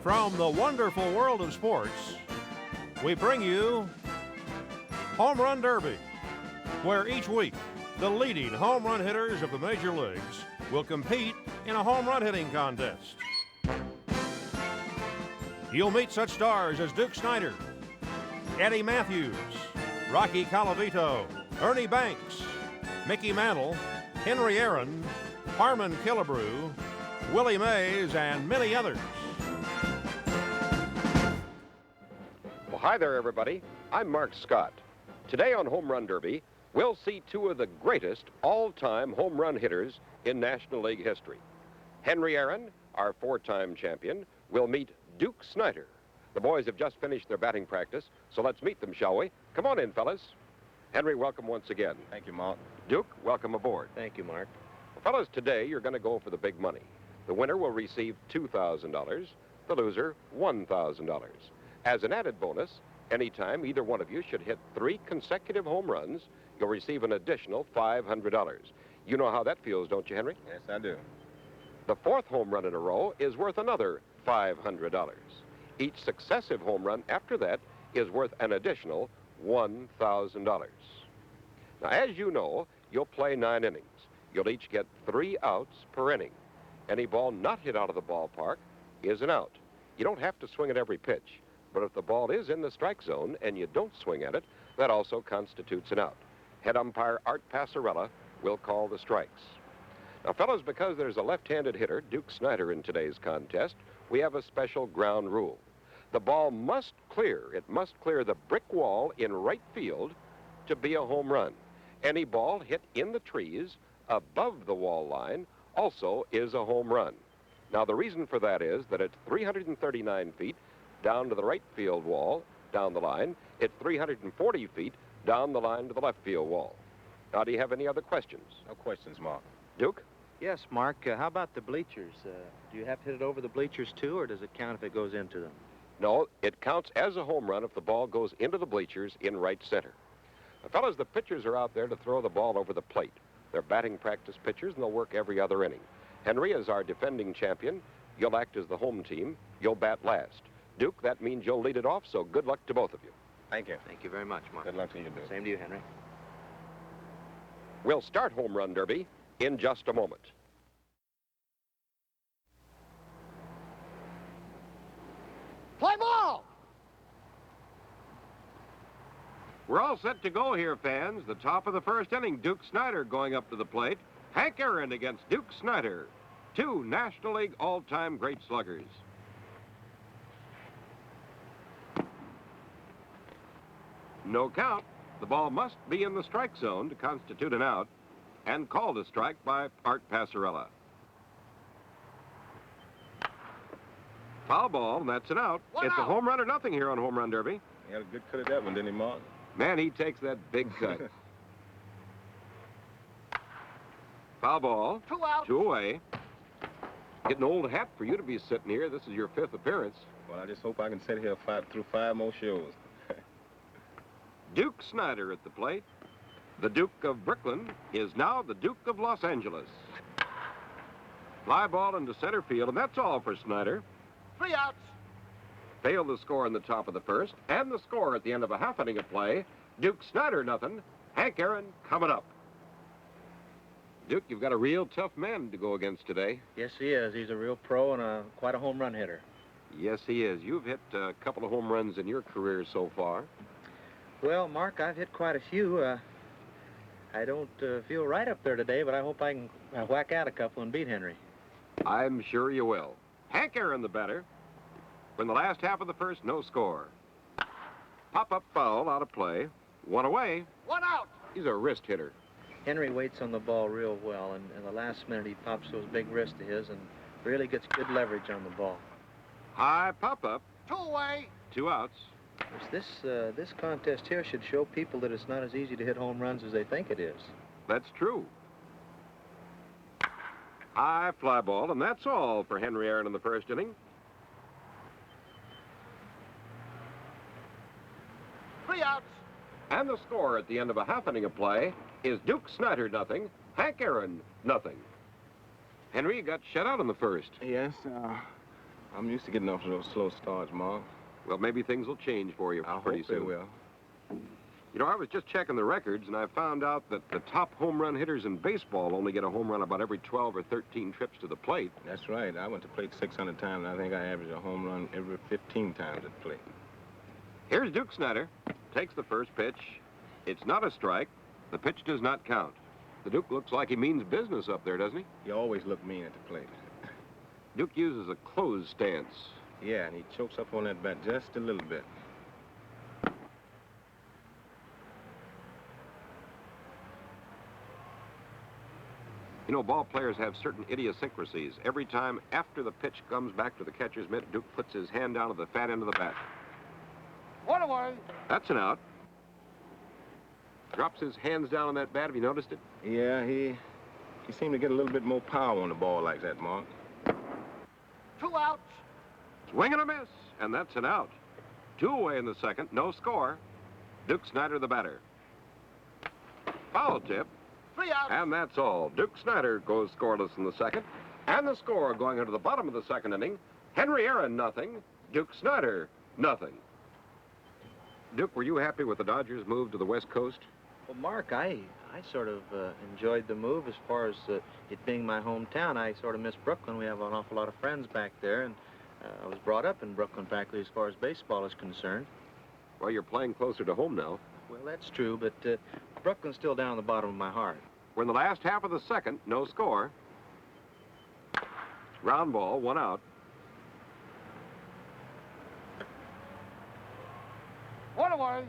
From the wonderful world of sports, we bring you Home Run Derby, where each week the leading home run hitters of the major leagues will compete in a home run hitting contest. You'll meet such stars as Duke Snider, Eddie Matthews, Rocky Colavito, Ernie Banks, Mickey Mantle, Henry Aaron, Harmon Killebrew, Willie Mays, and many others. Well, hi there, everybody. I'm Mark Scott. Today on Home Run Derby, we'll see two of the greatest all-time home run hitters in National League history. Henry Aaron, our four-time champion, will meet Duke Snider. The boys have just finished their batting practice, so let's meet them, shall we? Come on in, fellas. Henry, welcome once again. Thank you, Mark. Duke, welcome aboard. Thank you, Mark. Well, fellas, today you're going to go for the big money. The winner will receive $2,000, the loser $1,000. As an added bonus, anytime either one of you should hit 3 consecutive home runs, you'll receive an additional $500. You know how that feels, don't you, Henry? Yes, I do. The fourth home run in a row is worth another $500. Each successive home run after that is worth an additional $1,000. Now, as you know, you'll play 9 innings. You'll each get 3 outs per inning. Any ball not hit out of the ballpark is an out. You don't have to swing at every pitch, but if the ball is in the strike zone and you don't swing at it, that also constitutes an out. Head umpire Art Passarella will call the strikes. Now, fellas, because there's a left-handed hitter, Duke Snider, in today's contest, we have a special ground rule. The ball must clear the brick wall in right field to be a home run. Any ball hit in the trees above the wall line also is a home run. Now, the reason for that is that it's 339 feet down to the right field wall, down the line. It's 340 feet down the line to the left field wall. Now, do you have any other questions? No questions, Mark. Duke? Yes, Mark. How about the bleachers? Do you have to hit it over the bleachers, too, or does it count if it goes into them? No, it counts as a home run if the ball goes into the bleachers in right center. Now, fellas, the pitchers are out there to throw the ball over the plate. They're batting practice pitchers, and they'll work every other inning. Henry, as our defending champion, you'll act as the home team. You'll bat last. Duke, that means you'll lead it off, so good luck to both of you. Thank you. Thank you very much, Mark. Good luck to you, Duke. Same to you, Henry. We'll start Home Run Derby in just a moment. Play ball! We're all set to go here, fans. The top of the first inning, Duke Snider going up to the plate. Hank Aaron against Duke Snider, 2 National League all-time great sluggers. No count. The ball must be in the strike zone to constitute an out, and called a strike by Art Passarella. Foul ball, and that's an out. It's a home run or nothing here on Home Run Derby. He had a good cut of that one, didn't he, Mark? Man, he takes that big cut. Foul ball. 2 out. 2 away. Getting an old hat for you to be sitting here. This is your 5th appearance. Well, I just hope I can sit here through 5 more shows. Duke Snider at the plate. The Duke of Brooklyn is now the Duke of Los Angeles. Fly ball into center field, and that's all for Snider. 3 outs. Failed the score in the top of the first, and the score at the end of a half inning of play. Duke Snider, nothing. Hank Aaron coming up. Duke, you've got a real tough man to go against today. Yes, he is. He's a real pro and quite a home run hitter. Yes, he is. You've hit a couple of home runs in your career so far. Well, Mark, I've hit quite a few. I don't feel right up there today, but I hope I can whack out a couple and beat Henry. I'm sure you will. Hank Aaron, the batter. In the last half of the first, no score. Pop-up foul, out of play. 1 away. 1 out. He's a wrist hitter. Henry waits on the ball real well, and in the last minute he pops those big wrists of his and really gets good leverage on the ball. High pop-up. 2 away. 2 outs. This contest here should show people that it's not as easy to hit home runs as they think it is. That's true. High fly ball, and that's all for Henry Aaron in the first inning. 3 outs. And the score at the end of a half inning of play is Duke Snider, nothing. Hank Aaron, nothing. Henry, you got shut out in the first. Yes, I'm used to getting off to those slow starts, Mark. Well, maybe things will change for you I pretty hope soon. they will. You know, I was just checking the records, and I found out that the top home run hitters in baseball only get a home run about every 12 or 13 trips to the plate. That's right. I went to plate 600 times, and I think I averaged a home run every 15 times at plate. Here's Duke Snider. Takes the first pitch. It's not a strike. The pitch does not count. The Duke looks like he means business up there, doesn't he? You always look mean at the plate. Duke uses a closed stance. Yeah, and he chokes up on that bat just a little bit. You know, ball players have certain idiosyncrasies. Every time after the pitch comes back to the catcher's mitt, Duke puts his hand down to the fat end of the bat. One away. That's an out. Drops his hands down on that bat. Have you noticed it? Yeah, he seemed to get a little bit more power on the ball like that, Mark. 2 outs. Swing and a miss, and that's an out. 2 away in the second, no score. Duke Snider, the batter. Foul tip, 3 outs. and that's all. Duke Snider goes scoreless in the second. And the score going into the bottom of the second inning, Henry Aaron, nothing. Duke Snider, nothing. Duke, were you happy with the Dodgers' move to the West Coast? Well, Mark, I sort of enjoyed the move as far as it being my hometown. I sort of miss Brooklyn. We have an awful lot of friends back there, and I was brought up in Brooklyn, practically, as far as baseball is concerned. Well, you're playing closer to home now. Well, that's true, but Brooklyn's still down the bottom of my heart. We're in the last half of the second, no score. Ground ball, 1 out. One away.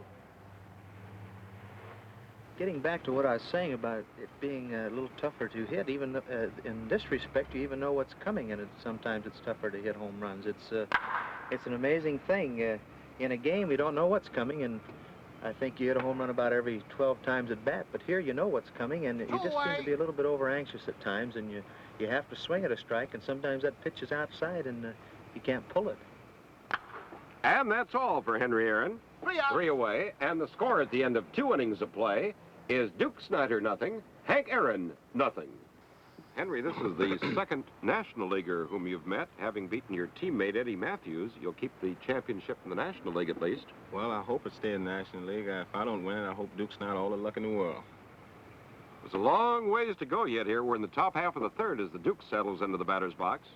Getting back to what I was saying about it being a little tougher to hit, even in this respect, you even know what's coming, and sometimes it's tougher to hit home runs. It's an amazing thing. In a game, you don't know what's coming, and I think you hit a home run about every 12 times at bat. But here, you know what's coming, and you just seem to be a little bit over anxious at times, and you have to swing at a strike, and sometimes that pitch is outside, and you can't pull it. And that's all for Henry Aaron. 3 outs. 3 away, and the score at the end of 2 innings of play is Duke Snider, nothing. Hank Aaron, nothing. Henry, this is the second National Leaguer whom you've met. Having beaten your teammate, Eddie Matthews, you'll keep the championship in the National League at least. Well, I hope it stays in the National League. If I don't win it, I hope Duke's not all the luck in the world. There's a long ways to go yet here. We're in the top half of the third as the Duke settles into the batter's box.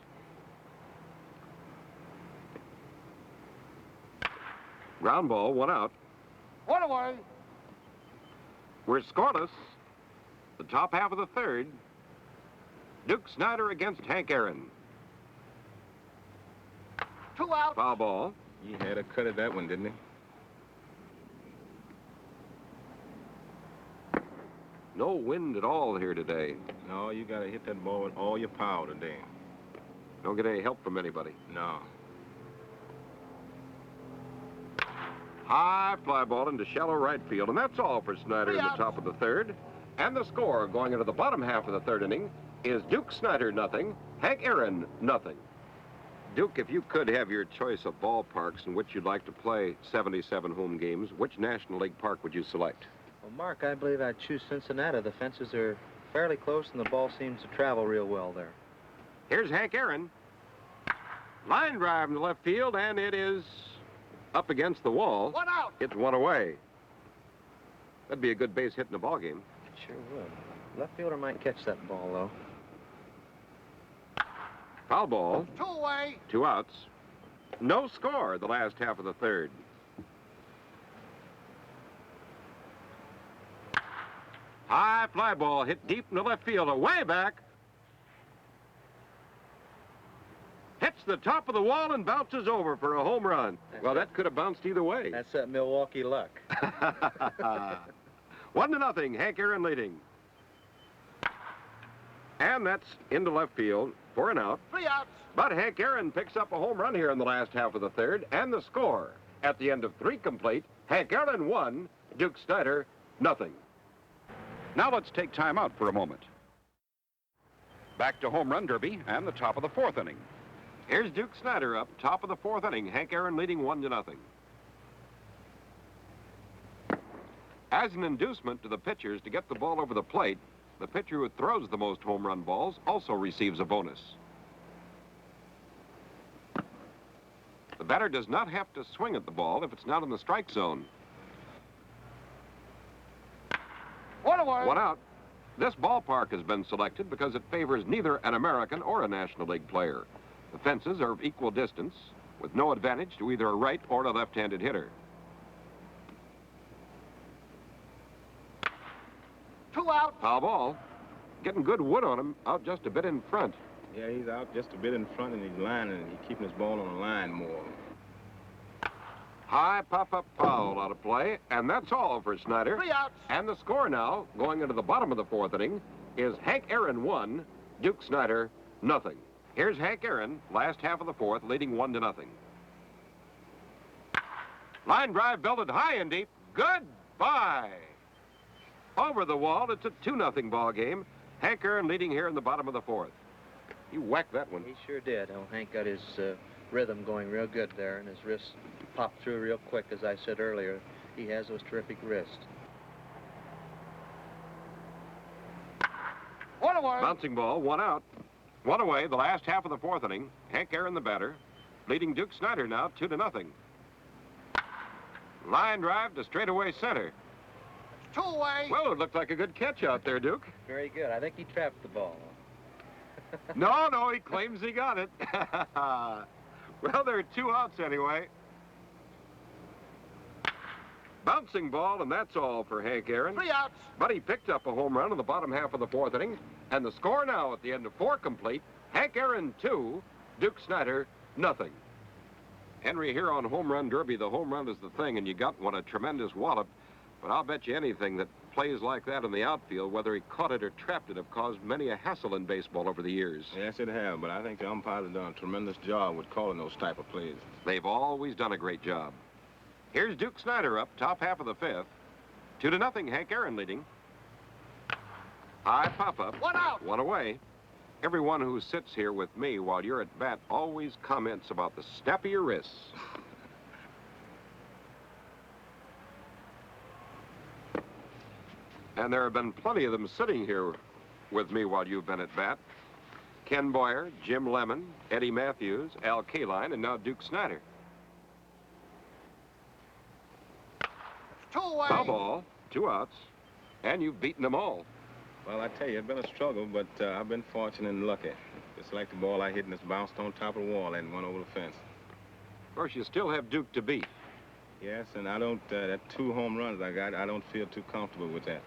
Ground ball, 1 out. One away. We're scoreless. The top half of the third. Duke Snider against Hank Aaron. 2 outs. Foul ball. He had a cut at that one, didn't he? No wind at all here today. No, you got to hit that ball with all your power today. Don't get any help from anybody. No. High fly ball into shallow right field, and that's all for Snider in the Yeah. top of the third. And the score going into the bottom half of the third inning is Duke Snider, nothing. Hank Aaron, nothing. Duke, if you could have your choice of ballparks in which you'd like to play 77 home games, which National League park would you select? Well, Mark, I believe I'd choose Cincinnati. The fences are fairly close, and the ball seems to travel real well there. Here's Hank Aaron. Line drive in the left field, and it is up against the wall. 1 out. It's 1 away. That'd be a good base hit in the ball game. Sure would. Left fielder might catch that ball, though. Foul ball, 2 away. 2 outs. No score the last half of the third. High fly ball hit deep in the left field, away back. Hits the top of the wall and bounces over for a home run. Well, that could have bounced either way. That's that Milwaukee luck. 1-0, Hank Aaron leading. And that's into left field for an out. 3 outs. But Hank Aaron picks up a home run here in the last half of the third, and the score at the end of 3 complete, Hank Aaron 1, Duke Snider nothing. Now let's take time out for a moment. Back to Home Run Derby and the top of the 4th inning. Here's Duke Snider up, top of the 4th inning, Hank Aaron leading 1-0. As an inducement to the pitchers to get the ball over the plate, the pitcher who throws the most home run balls also receives a bonus. batter does not have to swing at the ball if it's not in the strike zone. 1 away. 1 out. This ballpark has been selected because it favors neither an American or a National League player. The fences are of equal distance, with no advantage to either a right or a left-handed hitter. 2 out. Foul ball. Getting good wood on him, out just a bit in front. Yeah, he's out just a bit in front, and he's lining, and he's keeping his ball on the line more. High pop-up foul out of play, and that's all for Snider. 3 outs. And the score now, going into the bottom of the 4th inning, is Hank Aaron 1, Duke Snider nothing. Here's Hank Aaron, last half of the 4th, leading 1-0. Line drive belted high and deep. Goodbye. Over the wall, it's a 2-0 ball game. Hank Aaron leading here in the bottom of the 4th. He whacked that one. He sure did. Oh, Hank got his rhythm going real good there, and his wrists popped through real quick, as I said earlier. He has those terrific wrists. 1 away. Bouncing ball, 1 out. 1 away, the last half of the 4th inning. Hank Aaron the batter, leading Duke Snider now 2-0. Line drive to straightaway center. 2 away. Well, it looked like a good catch out there, Duke. Very good. I think he trapped the ball. No, he claims he got it. Well, there are 2 outs anyway. Bouncing ball, and that's all for Hank Aaron. 3 outs. But he picked up a home run in the bottom half of the 4th inning. And the score now at the end of 4 complete, Hank Aaron 2, Duke Snider nothing. Henry, here on Home Run Derby, the home run is the thing, and you got one a tremendous wallop. But I'll bet you anything that plays like that in the outfield, whether he caught it or trapped it, have caused many a hassle in baseball over the years. Yes, it have, but I think the umpires have done a tremendous job with calling those type of plays. They've always done a great job. Here's Duke Snider up, top half of the 5th. 2-0, Hank Aaron leading. High pop-up. 1 out. 1 away. Everyone who sits here with me while you're at bat always comments about the snap of your wrists. And there have been plenty of them sitting here with me while you've been at bat. Ken Boyer, Jim Lemon, Eddie Matthews, Al Kaline, and now Duke Snider. 2 away. Foul ball, 2 outs, and you've beaten them all. Well, I tell you, it's been a struggle, but I've been fortunate and lucky. Just like the ball I hit and it's bounced on top of the wall and went over the fence. Of course, you still have Duke to beat. Yes, and I don't, that 2 home runs I got, I don't feel too comfortable with that.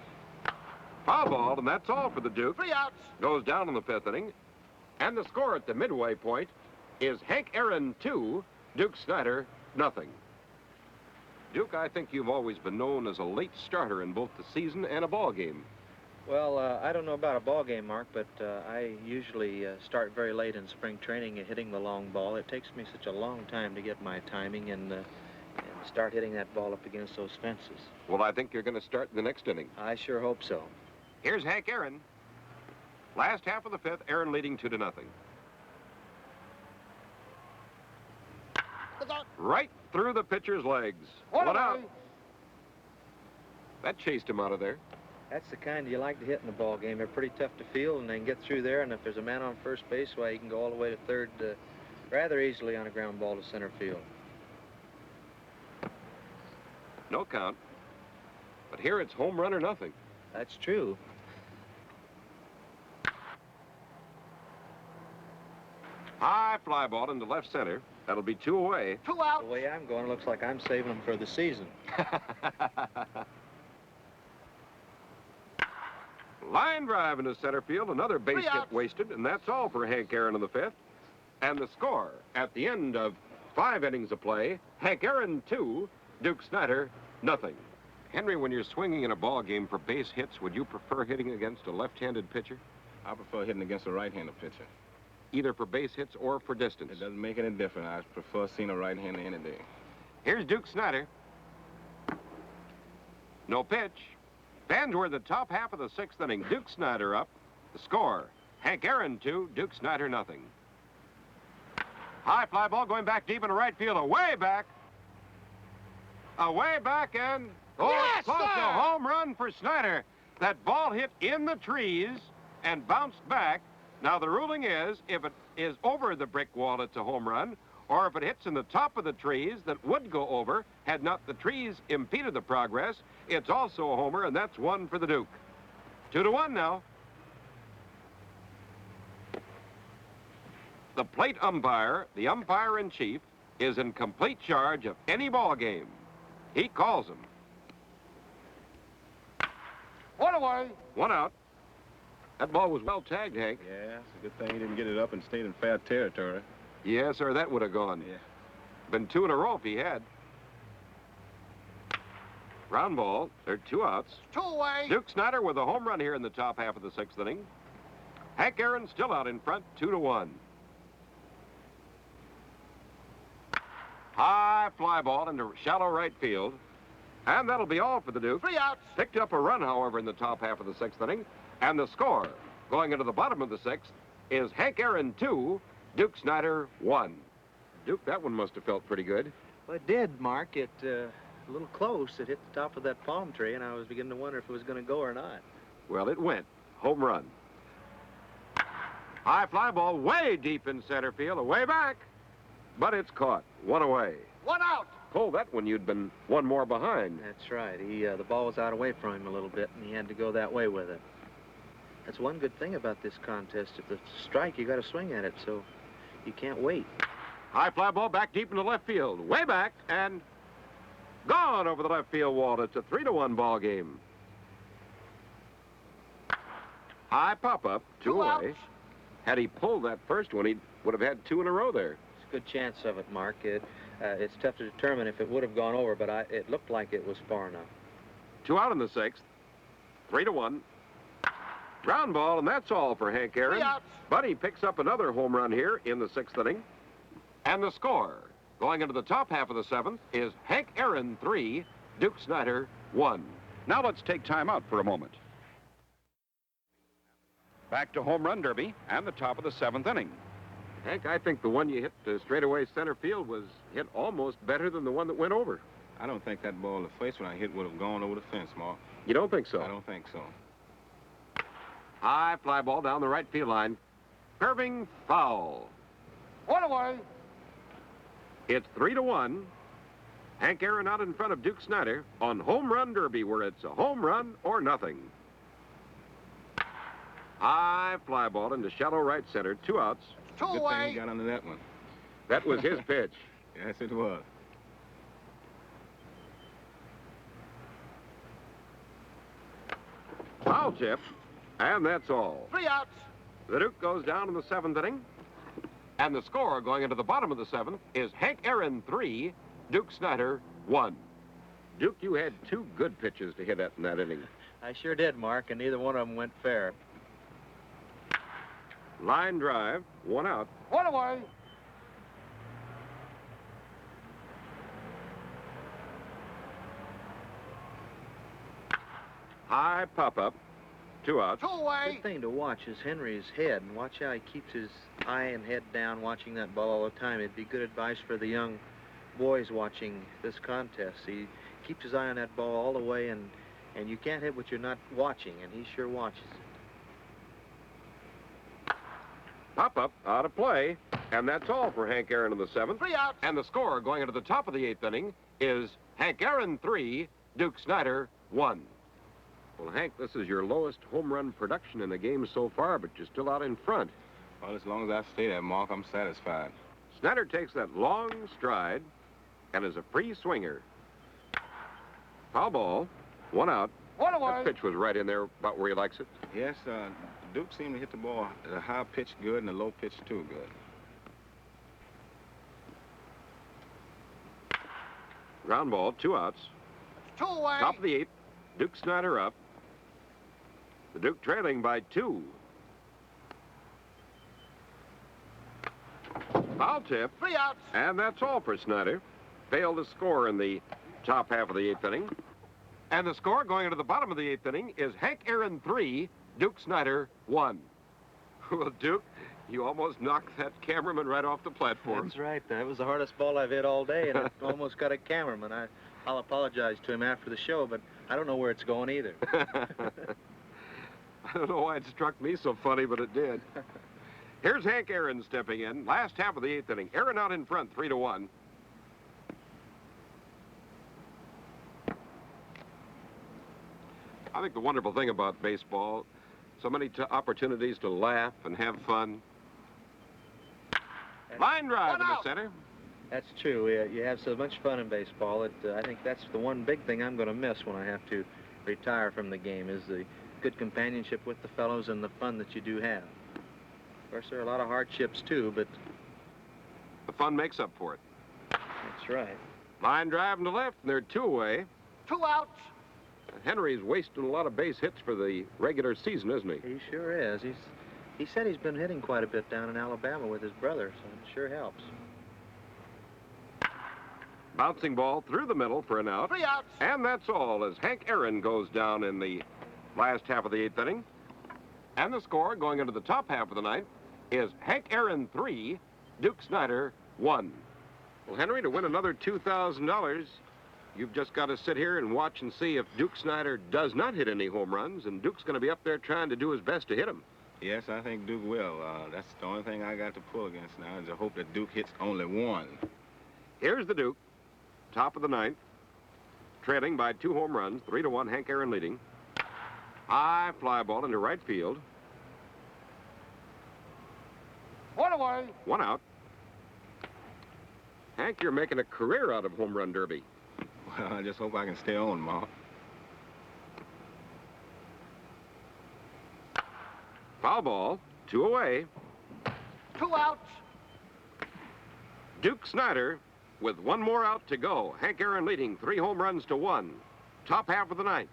Foul ball, and that's all for the Duke. 3 outs. Goes down in the 5th inning. And the score at the midway point is Hank Aaron 2, Duke Snider nothing. Duke, I think you've always been known as a late starter in both the season and a ball game. Well, I don't know about a ball game, Mark, but I usually start very late in spring training and hitting the long ball. It takes me such a long time to get my timing and start hitting that ball up against those fences. Well, I think you're going to start in the next inning. I sure hope so. Here's Hank Aaron. Last half of the 5th, Aaron leading 2-0. Right through the pitcher's legs. 1 One out. away. That chased him out of there. That's the kind you like to hit in the ball game. They're pretty tough to field, and they can get through there, and if there's a man on first base, why, he can go all the way to third rather easily on a ground ball to center field. No count. But here it's home run or nothing. That's true. High fly ball into left center. That'll be 2 away. 2 The outs. way I'm going, it looks like I'm saving them for the season. Line drive into center field. Another base 3 hit outs. wasted, and that's all for Hank Aaron in the 5th. And the score at the end of 5 innings of play, Hank Aaron 2, Duke Snider nothing. Henry, when you're swinging in a ball game for base hits, would you prefer hitting against a left-handed pitcher? I prefer hitting against a right-handed pitcher. Either for base hits or for distance? It doesn't make any difference. I prefer seeing a right-hander any day. Here's Duke Snider. No pitch. Fans were in the top half of the 6th inning. Duke Snider up. The score, Hank Aaron 2, Duke Snider nothing. High fly ball going back deep into right field. Away back. Away back and... Oh, Yes, it's close to sir! a home run for Snider. That ball hit in the trees and bounced back. Now, the ruling is, if it is over the brick wall, it's a home run. or if it hits in the top of the trees that would go over had not the trees impeded the progress, it's also a homer, and that's one for the Duke. 2-1 now. The plate umpire, the umpire-in-chief, is in complete charge of any ball game. He calls them. One away. One out. That ball was well tagged, Hank. Yeah, it's a good thing he didn't get it up and stayed in fair territory. Yes, sir, that would have gone. Yeah. Been 2 in a row if he had. Ground ball. There are 2 outs. 2 away. Duke Snider with a home run here in the top half of the 6th inning. Hank Aaron still out in front, 2-1. High fly ball into shallow right field. And that'll be all for the Duke. 3 outs. Picked up a run, however, in the top half of the 6th inning. And the score, going into the bottom of the 6th, is Hank Aaron 2, Duke Snider 1. Duke, that one must have felt pretty good. Well, it did, Mark. It, a little close. It hit the top of that palm tree, and I was beginning to wonder if it was going to go or not. Well, it went. Home run. High fly ball way deep in center field, away back. But it's caught. 1 away. 1 out. Oh, that one you'd been 1 more behind. That's right. The ball was out away from him a little bit, and he had to go that way with it. That's one good thing about this contest. If it's a strike, you got to swing at it, so you can't wait. High fly ball back deep into left field, way back, and gone over the left field wall. It's a 3-1 ball game. High pop-up, 2 2 away. outs. Had he pulled that first one, he would have had 2 in a row there. It's a good chance of it, Mark. It's tough to determine if it would have gone over, but it looked like it was far enough. 2 out in the 6th, 3-1. Ground ball, and that's all for Hank Aaron. 3 outs. But he picks up another home run here in the 6th inning. And the score, going into the top half of the 7th, is Hank Aaron 3, Duke Snider 1. Now let's take time out for a moment. Back to home run derby and the top of the 7th inning. Hank, I think the one you hit to straightaway center field was hit almost better than the one that went over. I don't think that ball, the first one I hit, would have gone over the fence, Mark. You don't think so? I don't think so. High fly ball down the right field line. Curving foul. 1 away. It's 3-1. Hank Aaron out in front of Duke Snider on home run derby, where it's a home run or nothing. High fly ball into shallow right center, 2 outs. 2 Good thing away. he got under that one. That was his pitch. Yes, it was. Foul tip, and that's all. 3 outs. The Duke goes down in the 7th inning, and the score going into the bottom of the 7th is Hank Aaron 3, Duke Snider 1. Duke, you had 2 good pitches to hit at in that inning. I sure did, Mark, and neither one of them went fair. Line drive, 1 out. 1 away. High pop-up, 2 outs. 2 away. Good thing to watch is Henry's head, and watch how he keeps his eye and head down watching that ball all the time. It'd be good advice for the young boys watching this contest. He keeps his eye on that ball all the way, and you can't hit what you're not watching, and he sure watches it. Pop-up, out of play, and that's all for Hank Aaron in the 7th. 3 outs. And the score going into the top of the 8th inning is Hank Aaron 3, Duke Snider 1. Well, Hank, this is your lowest home run production in the game so far, but you're still out in front. Well, as long as I stay there, Mark, I'm satisfied. Snider takes that long stride and is a free swinger. Foul ball, 1 out. 1 That away. pitch was right in there about where he likes it. Yes, Duke seemed to hit the ball, the high pitch good and the low pitch too good. Ground ball, 2 outs. 2 away. Top of the 8th, Duke Snider up. The Duke trailing by 2. Foul tip, 3 outs. and that's all for Snider. Failed to score in the top half of the 8th inning. And the score going into the bottom of the 8th inning is Hank Aaron 3, Duke Snider 1. Well, Duke, you almost knocked that cameraman right off the platform. That's right. That was the hardest ball I've hit all day, and it almost got a cameraman. I'll apologize to him after the show, but I don't know where it's going either. I don't know why it struck me so funny, but it did. Here's Hank Aaron stepping in. Last half of the 8th inning. Aaron out in front, 3-1. I think the wonderful thing about baseball, so many opportunities to laugh and have fun. Line drive in the center. That's true. You have so much fun in baseball. I think that's the one big thing I'm going to miss when I have to retire from the game, is the good companionship with the fellows and the fun that you do have. Of course, there are a lot of hardships, too, but the fun makes up for it. That's right. Line drive in the left, and they're 2 away. 2 outs. Henry's wasting a lot of base hits for the regular season, isn't he? He sure is. He said he's been hitting quite a bit down in Alabama with his brother, so it sure helps. Bouncing ball through the middle for an out. 3 outs. And that's all as Hank Aaron goes down in the last half of the 8th inning. And the score going into the top half of the ninth is Hank Aaron 3, Duke Snider 1. Well, Henry, to win another $2,000, you've just got to sit here and watch and see if Duke Snider does not hit any home runs, and Duke's going to be up there trying to do his best to hit them. Yes, I think Duke will. That's the only thing I got to pull against now, is to hope that Duke hits only one. Here's the Duke, top of the ninth, trailing by 2 home runs, 3-1, Hank Aaron leading. High fly ball into right field. 1 away. 1 out. Hank, you're making a career out of home run derby. Well, I just hope I can stay on, Ma. Foul ball, 2 away. 2 outs. Duke Snider with 1 more out to go. Hank Aaron leading 3 home runs to 1. Top half of the ninth.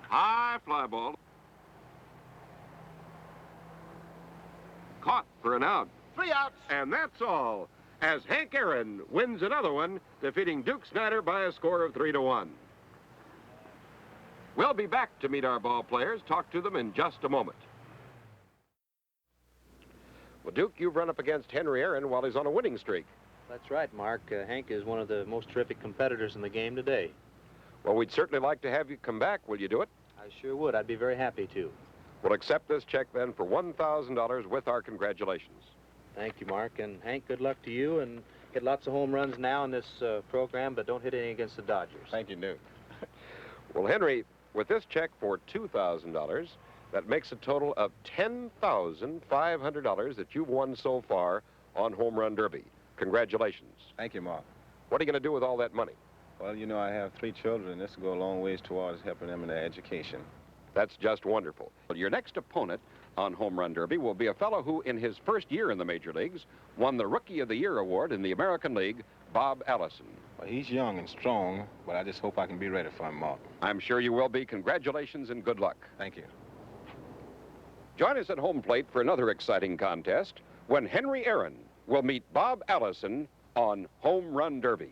High fly ball. Caught for an out. 3 outs. And that's all, as Hank Aaron wins another one, defeating Duke Snider by a score of 3-1. We'll be back to meet our ball players, talk to them in just a moment. Well, Duke, you've run up against Henry Aaron while he's on a winning streak. That's right, Mark. Hank is one of the most terrific competitors in the game today. Well, we'd certainly like to have you come back. Will you do it? I sure would. I'd be very happy to. We'll accept this check then for $1,000 with our congratulations. Thank you, Mark. And Hank, good luck to you, and hit lots of home runs now in this program, but don't hit any against the Dodgers. Thank you, Duke. Well, Henry, with this check for $2,000, that makes a total of $10,500 that you've won so far on Home Run Derby. Congratulations. Thank you, Ma. What are you going to do with all that money? Well, you know, I have 3 children, and this will go a long ways towards helping them in their education. That's just wonderful. Well, your next opponent on Home Run Derby will be a fellow who, in his first year in the major leagues, won the Rookie of the Year award in the American League, Bob Allison. Well, he's young and strong, but I just hope I can be ready for him, Ma. I'm sure you will be. Congratulations and good luck. Thank you. Join us at home plate for another exciting contest when Henry Aaron will meet Bob Allison on Home Run Derby.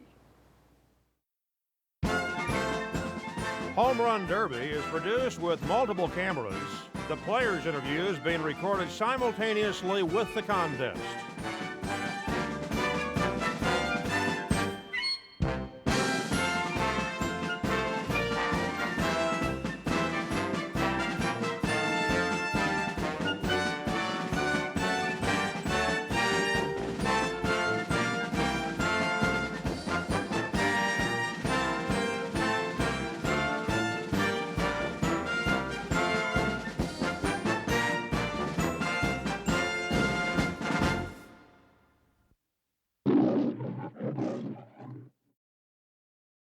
Home Run Derby is produced with multiple cameras, the players' interviews being recorded simultaneously with the contest.